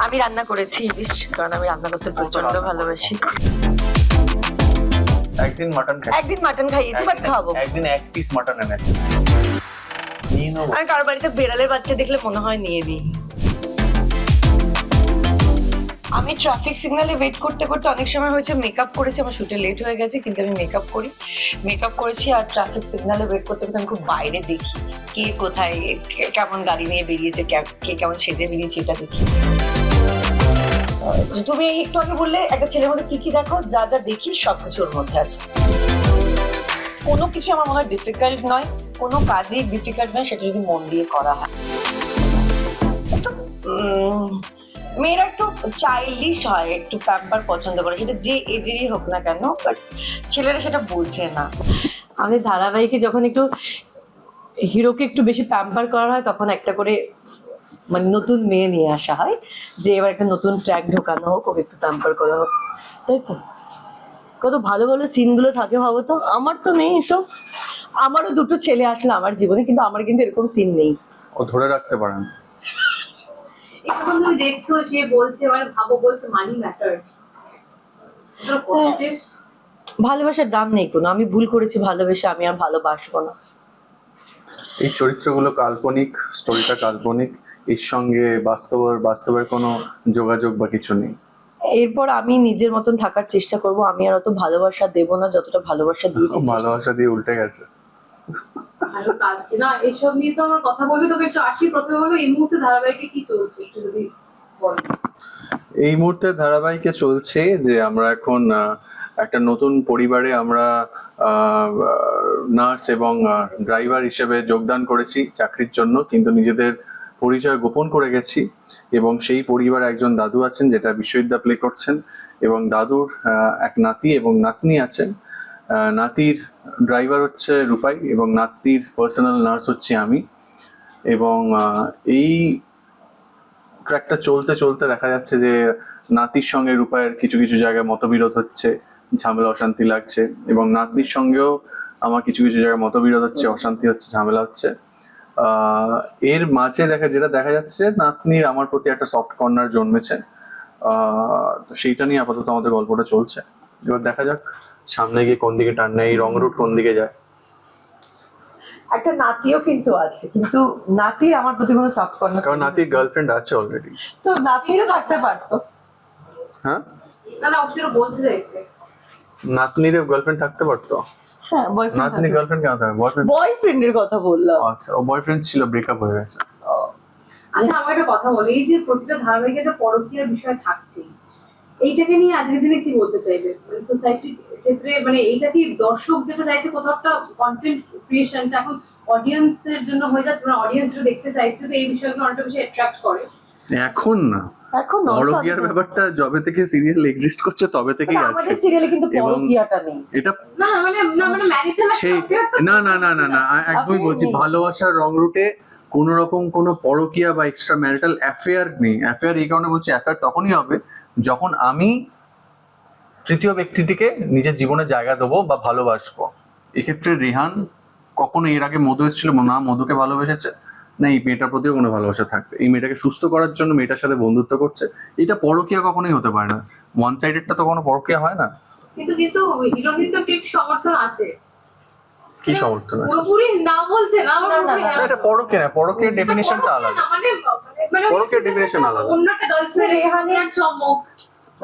আমি রান্না করেছি ইলিশ, কারণ আমি রান্না করতে প্রচন্ড ভালোবাসি। একদিন মাটন খাই, একদিন মাটন খাইয়েছি, বাট খাবো একদিন এক পিস মাটন এনে নিয়ে নেবো। আর কারো বাড়িতে বেড়ালের বাচ্চা দেখলে মনে হয় নিয়ে নিই। আমি ট্রাফিক সিগন্যালে ওয়েট করতে করতে অনেক সময় হয়েছে মেকআপ করেছি, আমার শুটে লেট হয়ে গেছে, কিন্তু আমি মেকআপ করেছি আর ট্রাফিক সিগন্যালে ওয়েট করতে করতে আমি খুব বাইরে দেখি কে কোথায় কেমন গাড়ি নিয়ে বেরিয়েছে, কে কেমন সেজে বেরিয়েছে, এটা দেখি। তুমি একটু আগে বললে একটা ছেলের মধ্যে কি কি দেখো, যা যা দেখি সবকিছু ওর মধ্যে আছে। কোনো কিছু আমার মনে হয় ডিফিকাল্ট নয়, কোনো কাজই ডিফিকাল্ট নয় সেটা যদি মন দিয়ে করা হয়। একটু মেয়েরা একটু চাইল্ডিশ হয়, একটু প্যাম্পার পছন্দ করে, সেটা যে এজেরই হোক না কেন, বাট ছেলেরা সেটা বোঝে না। আমাদের ধারাবাহিকে যখন একটু হিরোকে একটু বেশি প্যাম্পার করা হয়, তখন একটা করে মানে নতুন মেয়ে নিয়ে আসা হয়, যে এবার একটা নতুন ট্র্যাক ঢোকানো হোক, ওকে একটু প্যাম্পার করা হোক, তাই তো? কত ভালো ভালো সিনগুলো থাকে ভাবো তো। আমার তো নেই এসব, আমারও দুটো ছেলে আসলো আমার জীবনে, কিন্তু আমার কিন্তু এরকম সিন নেই। ও ধরে রাখতে পারেন। এখন তুমি দেখছো যে বলছে, মানে ভাবো বলছে মানি ম্যাটার্স, ভালোবাসার দাম নেই কোনো, আমি ভুল করেছি ভালোবেসে, আমি আর ভালোবাসবো না। এই চরিত্রগুলো কাল্পনিক, স্টোরিটা কাল্পনিক, এর সঙ্গে বাস্তবের কোনো যোগাযোগ বা কিছু নেই। এরপর আমি নিজের মতন থাকার চেষ্টা করব, আমি আর অত ভালোবাসা দেবো না যতটা ভালোবাসা দিয়েছি। ভালোবাসা দিয়ে উল্টে গেছে। ভালো কাজ না, এইসব নিয়ে তো আমার কথা বলবি, তবে একটু আসি প্রথমে বলো এই মুহূর্তে ধারাবাহিকে কি চলছে একটু যদি বলো। এই মুহূর্তে ধারাবাহিকে চলছে যে আমরা এখন একটা নতুন পরিবারে আমরা নার্স এবং ড্রাইভার হিসেবে যোগদান করেছি চাকরির জন্য, কিন্তু নিজেদের পরিচয় গোপন করে গেছি। এবং সেই পরিবারে একজন দাদু আছেন, যেটা বিশ্ববিদ্যা প্লে করছেন, এবং দাদুর এক নাতি এবং নাতনি আছেন। নাতির ড্রাইভার হচ্ছে রূপাই এবং নাতির পার্সোনাল নার্স হচ্ছে আমি। এবং এই ট্র্যাকটা চলতে চলতে দেখা যাচ্ছে যে নাতির সঙ্গে রূপায়ের কিছু কিছু জায়গায় মতবিরোধ হচ্ছে, ঝামেলা অশান্তি লাগছে, এবং নাতনির সঙ্গেও আমার কিছু কিছু জায়গায় মতবিরোধ হচ্ছে, অশান্তি হচ্ছে, ঝামেলা হচ্ছে। এর মাঝে যেটা দেখা যাচ্ছে, নাতনির আমার প্রতি একটা সফট কর্নার জন্মেছে। তো সেইটা নিয়ে আপাতত আমাদের গল্পটা চলছে। এবার দেখা যাক সামনে গিয়ে কোন দিকে টান নেয়, এই রং রুট কোন দিকে যায়। একটা নাতিও কিন্তু আছে, কিন্তু নাতির আমার প্রতি কোনো সফট কর্নার, কারণ নাতির গার্লফ্রেন্ড আছে অলরেডি। তো নাতিরও থাকতে পারতো। হ্যাঁ, তাহলে অবশ্যই বলতে চাইছে নাতনির গার্লফ্রেন্ড থাকতে পারতো। হ্যাঁ, নাতনি গার্লফ্রেন্ড কেন থাকবে? বয়ফ্রেন্ডের কথা বললাম। আচ্ছা, ও বয়ফ্রেন্ড ছিল, ব্রেকআপ হয়ে গেছে। আচ্ছা, আমার একটা কথা বলি, এই যে প্রতিটা ধারাবাহিকে একটা পরকীয়ার বিষয় থাকছে, এইটাকে নিয়ে আজকের দিনে কি বলতে চাইবে, মানে সোসাইটির ক্ষেত্রে, মানে এইটা কি দর্শক যেটা চাইছে, কোথাও একটা কন্টেন্ট ক্রিয়েশনটা এখন অডিয়েন্সের জন্য হয়ে যাচ্ছে, মানে অডিয়েন্স যেটা দেখতে চাইছে, তো এই বিষয়গুলো অনেকটা বেশি অ্যাট্রাক্ট করে এখন না, এখন পরকীয়ার ব্যাপারটা যবে থেকে সিরিয়াল এক্সিস্ট করছে তবে থেকেই আছে। আমাদের সিরিয়ালে কিন্তু পরকীয়াটা নেই। এটা না মানে ম্যারিটাল সেই না একদমই বলছি, ভালোবাসার রং রুটে কোন রকম কোনো পরকীয়া বা এক্সট্রা ম্যারিটাল অ্যাফেয়ার নেই। অ্যাফেয়ার এই কারণে বলছি, অ্যাফেয়ার তখনই হবে যখন আমি তৃতীয় ব্যক্তিটিকে নিজের জীবনে জায়গা দেবো বা ভালোবাসবো। এক্ষেত্রে রেহান কখনো এর আগে মধু এসেছিল না, মধুকে ভালোবেসেছে না, এই মেয়েটার প্রতিও কোনো ভালোবাসা থাকবে। এই মেয়েটাকে সুস্থ করার জন্য মেয়েটার সাথে বন্ধুত্ব করছে, এটা পরকীয়া কখনোই হতে পারে না। ওয়ান সাইডেডটা তো কোনো পরকীয়া হয় না। কিন্তু হিরোর কিন্তু ঠিক সমর্থন আছে। কি সমর্থন আছে? পুরোপুরি না বলছে না, এটা পরকীয়া না, পরকীয়ার ডেফিনিশনটা আলাদা। মানে পরকীয়ার ডেফিনিশন আলাদা। অন্য একটা গার্লফ্রেন্ড রেহানের চমক,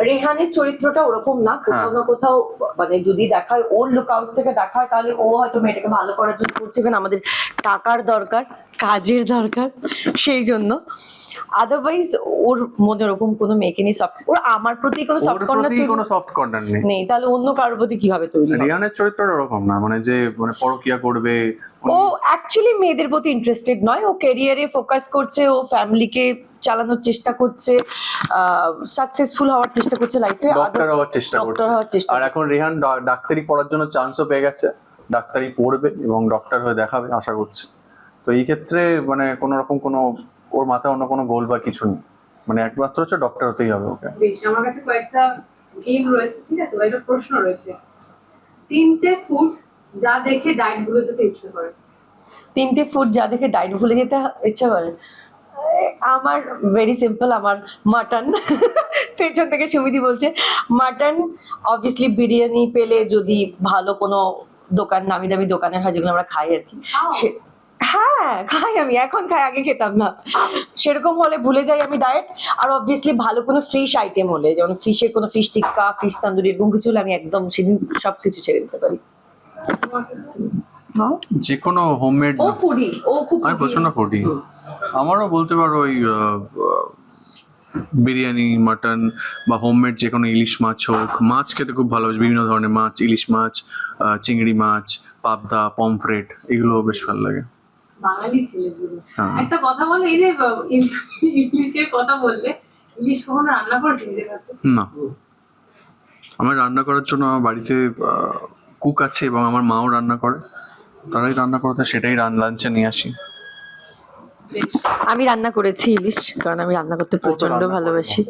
রেহানের চরিত্রটা ওরকম না, কোথাও না কোথাও মানে যদি দেখায় ওর লুক আউট থেকে দেখায়, তাহলে ও হয়তো মেয়েটাকে ভালো করার জন্য করছে, আমাদের টাকার দরকার, কাজের দরকার, সেই জন্য। আদারওয়াইজ ওর মনে ওরকম কোনো মেয়েকে নিয়ে সফট, ওর আমার প্রতি কোনো সফট কর্নার নেই, তাহলে অন্য কারোর প্রতি কিভাবে তৈরি হবে? রিয়ানের চরিত্রটা ওরকম না, মানে যে মানে পরকীয়া করবে। ও অ্যাকচুয়ালি মেয়েদের প্রতি ইন্টারেস্টেড নয়, ও ক্যারিয়ারে ফোকাস করছে, ও ফ্যামিলিকে চালানোর চেষ্টা করছে, সাকসেসফুল হওয়ার চেষ্টা করছে লাইফে, ডক্টর হওয়ার চেষ্টা করছে। আর এখন রেহান ডাক্তারি পড়ার জন্য চান্সও পেয়ে গেছে, ডাক্তারি পড়বে এবং ডক্টর হয়ে দেখাবে আশা করছে। তো এই ক্ষেত্রে মানে কোনো রকম কোনো ওর মাথায় অন্য কোনো গোল বা কিছু নেই, মানে একমাত্র হচ্ছে ডক্টর হতেই হবে ওকে। বেশ, আমার কাছে কয়েকটা গেম রয়েছে, ঠিক আছে, একটা প্রশ্ন রয়েছে। 3টে ফুড যা দেখে ডায়েট ভুলে যেতে ইচ্ছে করে। 3টে ফুড যা দেখে ডায়েট ভুলে যেতে ইচ্ছা করে? আমার ভেরি সিম্পল, আমার মাটন। পেছন থেকে সুমিদি বলছে মাটন। অবভিয়াসলি বিরিয়ানি পেলে যদি ভালো কোনো দোকান, নামি দামি দোকানের হয় যেগুলো আমরা খাই আর কি, খাও? হ্যাঁ খাই, আমি এখন খাই, আগে খেতাম না। সেরকম হলে ভুলে যাই আমি ডায়েট। আর অবভিয়াসলি ভালো কোনো ফিশ আইটেম হলে, যেমন ফিশের কোনো ফিশ টিক্কা, ফিশ তান্দুরি, এরকম কিছু হলে আমি একদম সেদিন সবকিছু ছেড়ে দিতে পারি। যে কোনো হোমমেড ও ফুডি, ও খুব আমি প্রচন্ড ফুডি। আমারও বলতে পারো ওই বিরিয়ানি, মাটন বা হোমমেড যে কোনো ইলিশ মাছ হোক, মাছ খেতে খুব ভালোবাসি, বিভিন্ন ধরনের মাছ, ইলিশ মাছ, চিংড়ি মাছ, পাবদা, পমফ্রেট, এগুলো বেশ ভালো লাগে। বাঙালি ছেলে পুরো। হ্যাঁ। একটা কথা বলে, এই যে ইলিশের কথা বললে, ইলিশ কখনো রান্না করেছি নিজের হাতে? না, আমার রান্না করার জন্য আমার বাড়িতে কুক আছে এবং আমার মাও রান্না করে, তারাই রান্না করতে, সেটাই লাঞ্চে নিয়ে আসি। বেশ। আমি রান্না করেছি ইলিশ, কারণ আমি রান্না করতে প্রচন্ড রান্না করে। ভালোবাসি।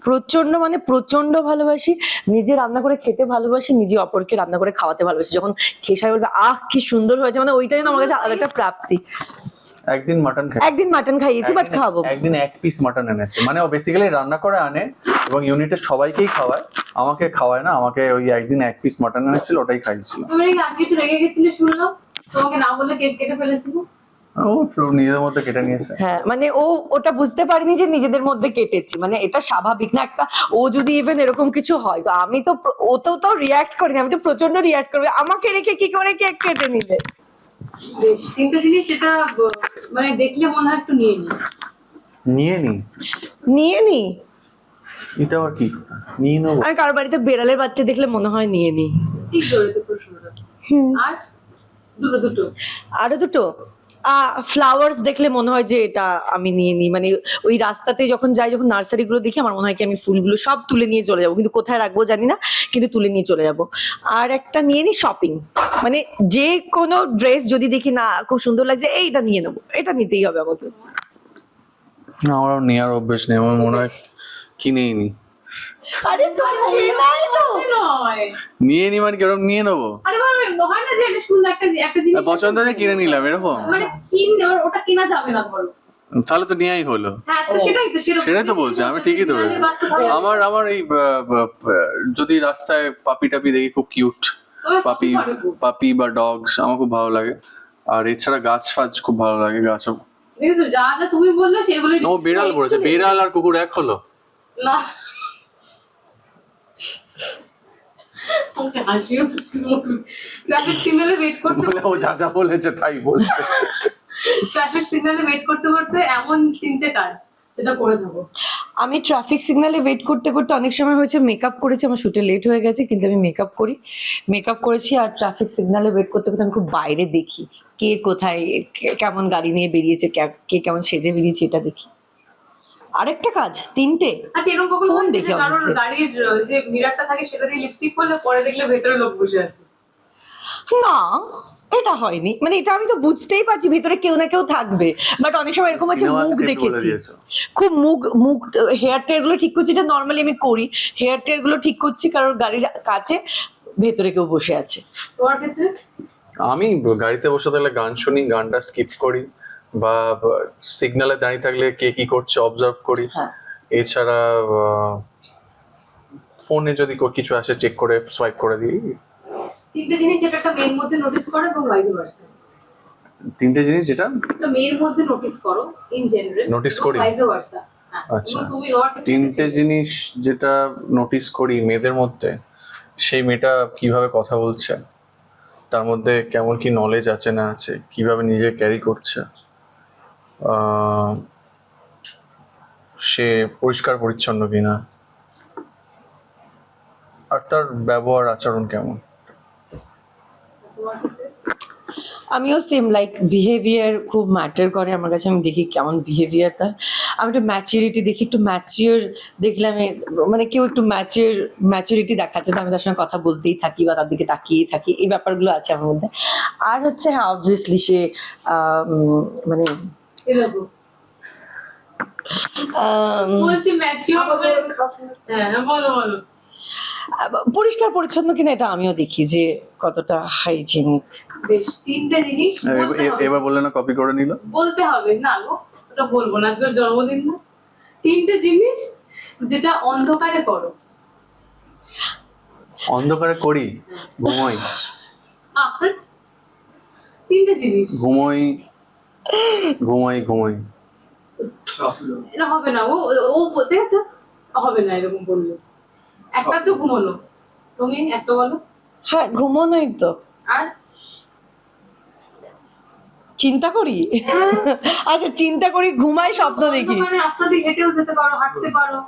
প্রচন্ড মানে প্রচন্ড ভালোবাসি। নিজে রান্না করে খেতে ভালোবাসি, নিজে অপরকে রান্না করে খাওয়াতে ভালোবাসি। যখন খেয়ে সবাই বলবে আহ কি সুন্দর হয়েছে, মানে ওইটাই না আমার কাছে আলাদা একটা প্রাপ্তি। একদিন মাটন খাই, একদিন মাটন খাইয়েছি, বাট খাবো। একদিন এক পিস মাটন এনেছে, মানে ও বেসিক্যালি রান্না করে আনে এবং ইউনিটের সবাইকেই খাওয়ায়, আমাকে খাওয়ায় না। আমাকে ওই একদিন এক পিস মাটন এনেছিল, ওটাই খাইছিল। তুমি নাকি আজকে একটু রেগে গেছিলে শুনলাম, তোমাকে না বলে কেক কেটে ফেলেছিল। ও নিজেদের মধ্যে কেটে নিয়েছে। হ্যাঁ মানে ও ওটা বুঝতে পারিনি যে নিজেদের মধ্যে কেটেছি, মানে এটা স্বাভাবিক না একটা, ও যদি ইভেন এরকম কিছু হয় তো আমি তো ও তো তাও রিয়াক্ট করিনি, আমি তো প্রচন্ড রিয়াক্ট করবো, আমাকে রেখে কি করে কেক কেটে নিলে। বেশ, তিনটে জিনিস যেটা মানে দেখলে মনে হয় একটু নিয়ে নি। নিয়ে নি, নিয়ে নি, এটা আবার কি কথা, নিয়ে নেবো? আমি কারোর বাড়িতে বেড়ালের বাচ্চা দেখলে মনে হয় নিয়ে নি। ঠিক ধরেছে প্রশ্নটা। আর দুটো দুটো আরো দুটো, ফ্লাওয়ার্স দেখলে মনে হয় যে এটা আমি নিয়ে নিই, মানে ওই রাস্তাতে যখন যাই, যখন নার্সারি গুলো দেখি আমার মনে হয় কি আমি ফুলগুলো সব তুলে নিয়ে চলে যাবো, কিন্তু কোথায় রাখবো জানি না, কিন্তু তুলে নিয়ে চলে যাব। আর একটা নিয়ে নিই শপিং, মানে যে কোনো ড্রেস যদি দেখি না খুব সুন্দর লাগছে এইটা নিয়ে নেবো, এটা নিতেই হবে আমাকে। না, আমার নেওয়ার অভ্যেস নেই, আমার মনে হয় কিনেই নি। আরে তো কেনাই তো, নয়। নিয়ে নি মানে কেরকম নিয়ে নেবো? আরে বাবা, হয় না যে একটা সুন্দর একটা জিনিস পছন্দ হয়ে কিনে নিলাম এরকম? মানে কিনলে ওটা কেনা যাবে না ধরো। তাহলে তো নেয়াই হলো। হ্যাঁ তো সেটাই তো, সেটাই তো বলছি, আমি ঠিকই ধরেছি। আমার এই যদি রাস্তায় পাপি টাপি দেখি খুব কিউট, পাপি পাপি বা ডগস আমার খুব ভালো লাগে। আর এছাড়া গাছ ফাছ খুব ভালো লাগে, গাছও। দেখেছো যা যা তুমি বললে সেগুলো। ও বেড়াল বলেছে, বেড়াল আর কুকুর এক হলো? না ওকে হাসিও ট্রাফিক সিগন্যালে ওয়েট করতে বলে ও যা যা বলেছে তাই বলছে। ট্রাফিক সিগন্যালে ওয়েট করতে করতে এমন তিনটে কাজ যেটা করে থাকো। আমি ট্রাফিক সিগন্যালে ওয়েট করতে করতে অনেক সময় হয়েছে মেকআপ করেছি, আমার শুটে লেট হয়ে গেছে কিন্তু আমি মেকআপ করি, মেকআপ করেছি। আর ট্রাফিক সিগন্যালে ওয়েট করতে করতে আমি খুব বাইরে দেখি কে কোথায় কেমন গাড়ি নিয়ে বেরিয়েছে, কে কেমন সেজে বেরিয়েছে, এটা দেখি। আরেকটা কাজ, তিনটে। আচ্ছা এরকম কখন ফোন হয়েছে দেখি যে কারোর obviously। গাড়ির যে মিরারটা থাকে সেটা দিয়ে লিপস্টিক করলে পরে দেখলে ভেতরে লোক বসে আছে? না এটা হয়নি, মানে এটা আমি তো বুঝতেই পারছি ভিতরে কেউ না কেউ থাকবে, বাট অনেক সময় এরকম আছে Cinema মুখ script বলে দেখেছি, দিয়েছো। খুব মুখ হেয়ার টেয়ার গুলো ঠিক করছি, এটা নর্মালি আমি করি, হেয়ার টেয়ার গুলো ঠিক করছি কারোর গাড়ির কাছে, ভেতরে কেউ বসে আছে। তোমার ক্ষেত্রে? আমি গাড়িতে বসে থাকলে গান শুনি, গানটা স্কিপ করি, বা সিগন্যালে দাঁড়িয়ে থাকলে কে কি করছে অবজার্ভ করি। হ্যাঁ। এছাড়া ফোনে যদি কিছু আসে চেক করে সোয়াইপ করে দিই। তিনটে জিনিস যেটা একটা মেয়ের মধ্যে নোটিস করো এবং ভাইস ভার্সা। তিনটে জিনিস যেটা একটা মেয়ের মধ্যে নোটিস করো ইন জেনারেল, Notice করি? Vice versa. আচ্ছা। তুমি ওর তিনটে জিনিস যেটা নোটিস করি মেয়েদের মধ্যে, সেই মেয়েটা কিভাবে কথা বলছে, তার মধ্যে কেমন কি নলেজ আছে না আছে, কিভাবে নিজে ক্যারি করছে, সে পরিষ্কার পরিচ্ছন্ন কিনা, আর তার ব্যবহার আচরণ কেমন। তোমার ক্ষেত্রে? আমিও সেম, লাইক বিহেভিয়ার খুব ম্যাটার করে আমার কাছে, আমি দেখি কেমন বিহেভিয়ার তার, আমি একটু ম্যাচিউরিটি দেখি, একটু ম্যাচিওর দেখলে আমি, মানে কেউ একটু ম্যাচুরিটি দেখাচ্ছে তো আমি তার সঙ্গে কথা বলতেই থাকি বা তার দিকে তাকিয়েই থাকি, এই ব্যাপারগুলো আছে আমার মধ্যে। আর হচ্ছে হ্যাঁ অবভিয়াসলি সে মানে এরকম বলছি ম্যাচিওর হবে। হ্যাঁ বলো বলো। পরিষ্কার পরিচ্ছন্ন কিনা এটা আমিও দেখি, যে কতটা হাইজিনিক। বেশ, তিনটে জিনিস বলতে হবে। এবার বললে না কপি করে নিল। বলতে হবে না গো, ওটা বলবো না, আজকের জন্মদিন না। 3টে জিনিস যেটা অন্ধকারে করো। অন্ধকারে করি, ঘুমোই। আর 3টে জিনিস। ঘুমোই ঘুমোই ঘুমোই। এটা হবে না, ও ও বলতে গেছো হবে না এরকম বললে। একটা তো ঘুমানো, তুমি একটা বলো। হ্যাঁ, ঘুমোনোই তো। আর চিন্তা করি। আচ্ছা, চিন্তা করি, ঘুমাই, স্বপ্ন দেখি। অন্ধকারে রাস্তা দিয়ে হেঁটেও যেতে পারো, হাঁটতে পারো।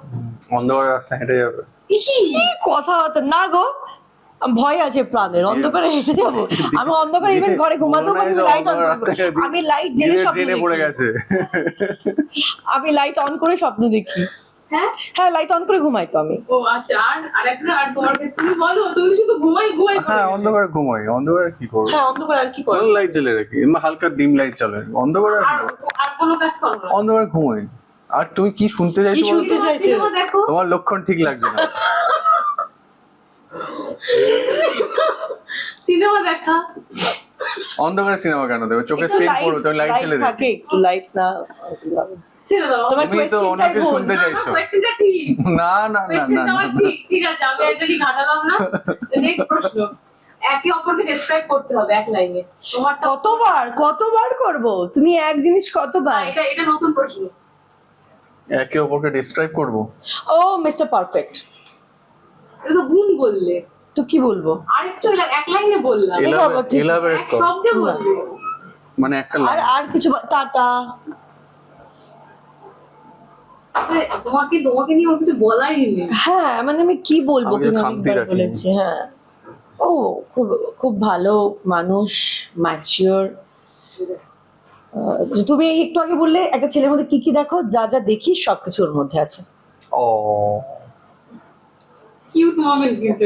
অন্ধকারে রাস্তা হেঁটে যাবে? কি কথাবার্তা না গো, ভয় আছে প্রাণের, অন্ধকারে হেঁটে যাবো আমি? অন্ধকারে ইভেন ঘরে ঘুমাতেও পারি, লাইট অন করে। আমি লাইট জেলে স্বপ্ন ট্রেনে পড়ে দেখি। গেছে। আমি লাইট অন করে স্বপ্ন দেখি। হ্যাঁ হ্যাঁ, লাইট অন করে ঘুমাই তো আমি। ও আচ্ছা, আর আরেকটা, আর তোমার তুমি বলো, তুমি শুধু ঘুমাই ঘুমাই করো। হ্যাঁ, অন্ধকারে ঘুমাই। অন্ধকারে কি করবো? হ্যাঁ, অন্ধকারে আর কি করবো? লাইট জ্বেলে রাখি, হালকা ডিম লাইট চলে। অন্ধকারে আর আর কি করবো? আর কোনো কাজ করো না। অন্ধকারে ঘুমাই। আর তুমি কি শুনতে চাইছো বলো তো? শুনতে চাইছো? সিনেমা দেখো। তোমার লক্ষণ ঠিক লাগছে না। সিনেমা দেখা। অন্ধকারে সিনেমা কেন দেবে? চোখে স্ক্রিন পড়ো, তুমি লাইট জ্বেলে দেখো। থাকে, একটু লাইট না। ছেড়ে দাও। তোমার তুমি তো অনেক কিছু কোয়েশ্চেনটাই ভুল। শুনতে চাইছো। কোয়েশ্চেনটা ঠিক। না না না কোয়েশ্চেন না না। আমার ঠিক, ঠিক আছে, আমি এটা নিয়ে ঘাটালাম না। নেক্সট প্রশ্ন। একে অপরকে ডেসক্রাইব করতে হবে এক লাইনে। তোমারটা কতবার করব? তুমি এক জিনিস কতবার? এটা এটা নতুন প্রশ্ন। একে অপরকে ডিসক্রাইব করবো? ও মিস্টার পারফেক্ট। এটা তো গুণ বললে। তো কি বলবো? আরেকটু এক লাইনে বললাম। বাবা, ঠিক। এলাবোরেট এক করো। শব্দে বললে। মানে একটা আর লাইন। আর কিছু টাটা। তোমাকে তোমাকে নিয়ে ওর কিছু বলারই নেই। হ্যাঁ, মানে আমি কি বলবো, আমি কিন্তু খামতি অনেকবার রাখিনি। বলেছি। হ্যাঁ, ও খুব খুব ভালো মানুষ, ম্যাচিওর। তুমি একটু আগে বললে একটা ছেলের মধ্যে কি কি দেখো, যা যা দেখি সবকিছু ওর মধ্যে আছে। ও কিউট মোমেন্ট কিন্তু।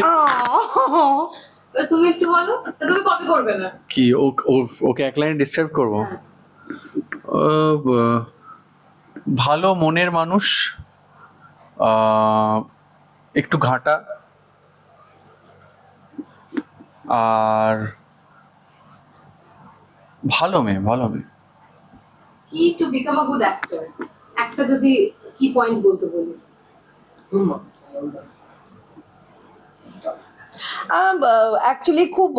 তুমি একটু বলো, তুমি কপি করবে না। কি ওকে এক লাইনে ডিসক্রাইব করবো? ভালো মনের মানুষ, একটু ঘাঁটা, আর ভালো মেয়ে। কি to become a good actor, একটা যদি কি পয়েন্ট বলতে বলি। অ্যাকচুয়ালি খুব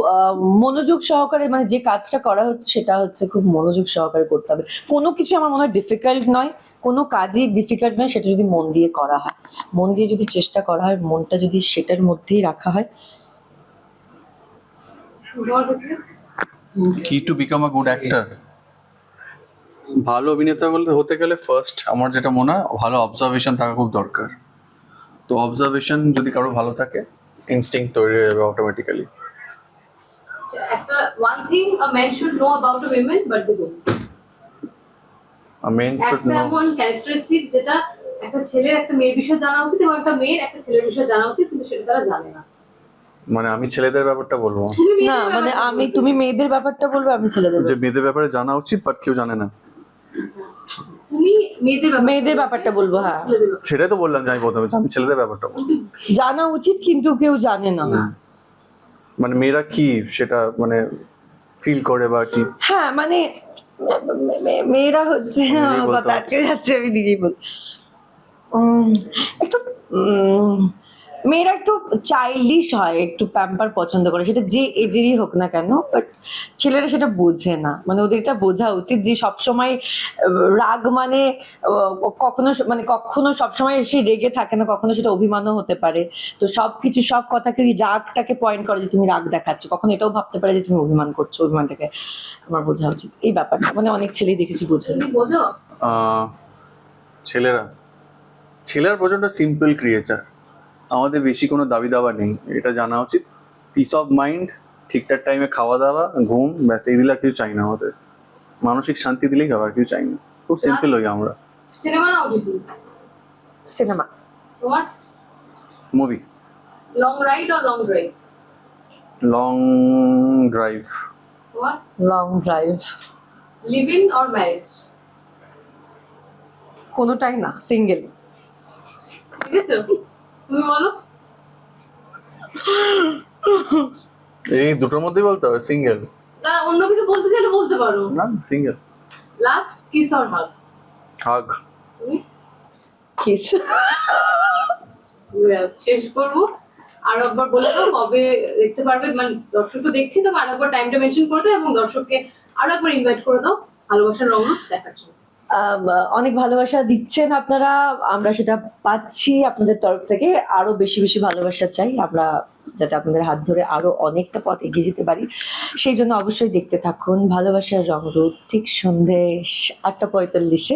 মনোযোগ সহকারে, মানে যে কাজটা করা হচ্ছে সেটা হচ্ছে খুব মনোযোগ সহকারে করতে হবে। কোনো কিছু আমার মনে হয় ডিফিকাল্ট নয়, কোনো কাজই ডিফিকাল্ট নয়, সেটা যদি মন দিয়ে করা হয়, মন দিয়ে যদি চেষ্টা করা হয়, মনটা যদি সেটার মধ্যেই রাখা হয়। তোমার ক্ষেত্রে কি to become a good actor? ভালো অভিনেতা বলতে হতে গেলে ফার্স্ট আমার যেটা মনে হয়, ভালো অবজারভেশন থাকা খুব দরকার। তো অবজারভেশন যদি কারো ভালো থাকে, ইনস্টিংক্ট তৈরি হয়ে যাবে অটোমেটিক্যালি। একটা one thing a man should know about a women but they don't. Men should একটা নো। এমন ক্যারেক্টারিস্টিক যেটা একটা ছেলের একটা মেয়ের বিষয়ে জানা উচিত এবং একটা মেয়ের একটা ছেলের বিষয়ে জানা উচিত, কিন্তু সেটা তারা জানে না। মানে আমি ছেলেদের ব্যাপারটা বলবো, তুমি না, মেয়েদের মানে ব্যাপারটা বলতে। তুমি মেয়েদের ব্যাপারটা বলবে, আমি ছেলেদের যে মেয়েদের ব্যাপারে জানা উচিত বাট কেউ জানে না। তুমি মেয়েদের ব্যাপারটা বলবো, হ্যাঁ। ছেলেদের ব্যাপারটা। সেটাই তো বললাম যে আমি প্রথমে যে আমি ছেলেদের ব্যাপারটা বলবো। জানা উচিত, কিন্তু কেউ জানে না। মানে মেয়েরা কি সেটা মানে ফিল করে বা কি। হ্যাঁ, মানে মেয়েরা হচ্ছে, নিজেই বলতে কথা হচ্ছে। আটকে যাচ্ছে, আমি দিদি বল। একটু মেয়েরা একটু চাইল্ডিশ হয়, একটু প্যাম্পার পছন্দ করে, সেটা যে এজেরই হোক না কেন। বাট ছেলেরা সেটা বোঝে না, মানে ওদের এটা বোঝা উচিত যে সবসময় রাগ মানে কখনো সবসময় সে রেগে থাকে না, কখনো সেটা অভিমানও হতে পারে। তো সবকিছু সব কথাকে ওই রাগটাকে পয়েন্ট করে যে তুমি রাগ দেখাচ্ছ, কখনো এটাও ভাবতে পারে যে তুমি অভিমান করছো, অভিমানটাকে আমার বোঝা উচিত। এই ব্যাপারটা মানে অনেক ছেলেই দেখেছি বোঝে না। তুমি বোঝো? ছেলেরা প্রচন্ড সিম্পল ক্রিয়েচার। আমাদের বেশি কোনো দাবি দাবা নেই, এটা জানা উচিত। পিস অফ মাইন্ড, ঠিকঠাক টাইমে খাওয়া দাওয়া, ঘুম, ব্যাস এই দিলে আর কিছু চাই না। আমাদের মানসিক শান্তি দিলেই হবে, আর কিছু চাই না। খুব সিম্পল হই আমরা। সিনেমা না ওটিটি? সিনেমা। তোমার movie. Long ride or long drive? Long drive. তোমার long drive. Live in or marriage? কোনোটাই না, সিঙ্গেল। ঠিক আছে, তুমি বলো। এই দুটোর মধ্যেই বলতে হবে, সিঙ্গেল না, অন্য কিছু বলতে চাইলে বলতে পারো। না, সিঙ্গেল। লাস্ট কিস অর হাগ? হাগ। তুমি কিস। শেষ করবো আরো একবার বলে দাও কবে দেখতে পারবে, মানে দর্শক তো দেখছি, তবে আরো একবার টাইমটা মেনশন করে দাও এবং দর্শককে আরো একবার ইনভাইট করে দাও ভালোবাসার রঙ দেখার জন্য। অনেক ভালোবাসা দিচ্ছেন আপনারা, আমরা সেটা পাচ্ছি আপনাদের তরফ থেকে। আরো বেশি বেশি ভালোবাসা চাই আমরা, যাতে আপনাদের হাত ধরে আরো অনেকটা পথ এগিয়ে যেতে পারি। সেই জন্য অবশ্যই দেখতে থাকুন ভালোবাসার রং রোদ, ঠিক সন্ধে 8:45-এ।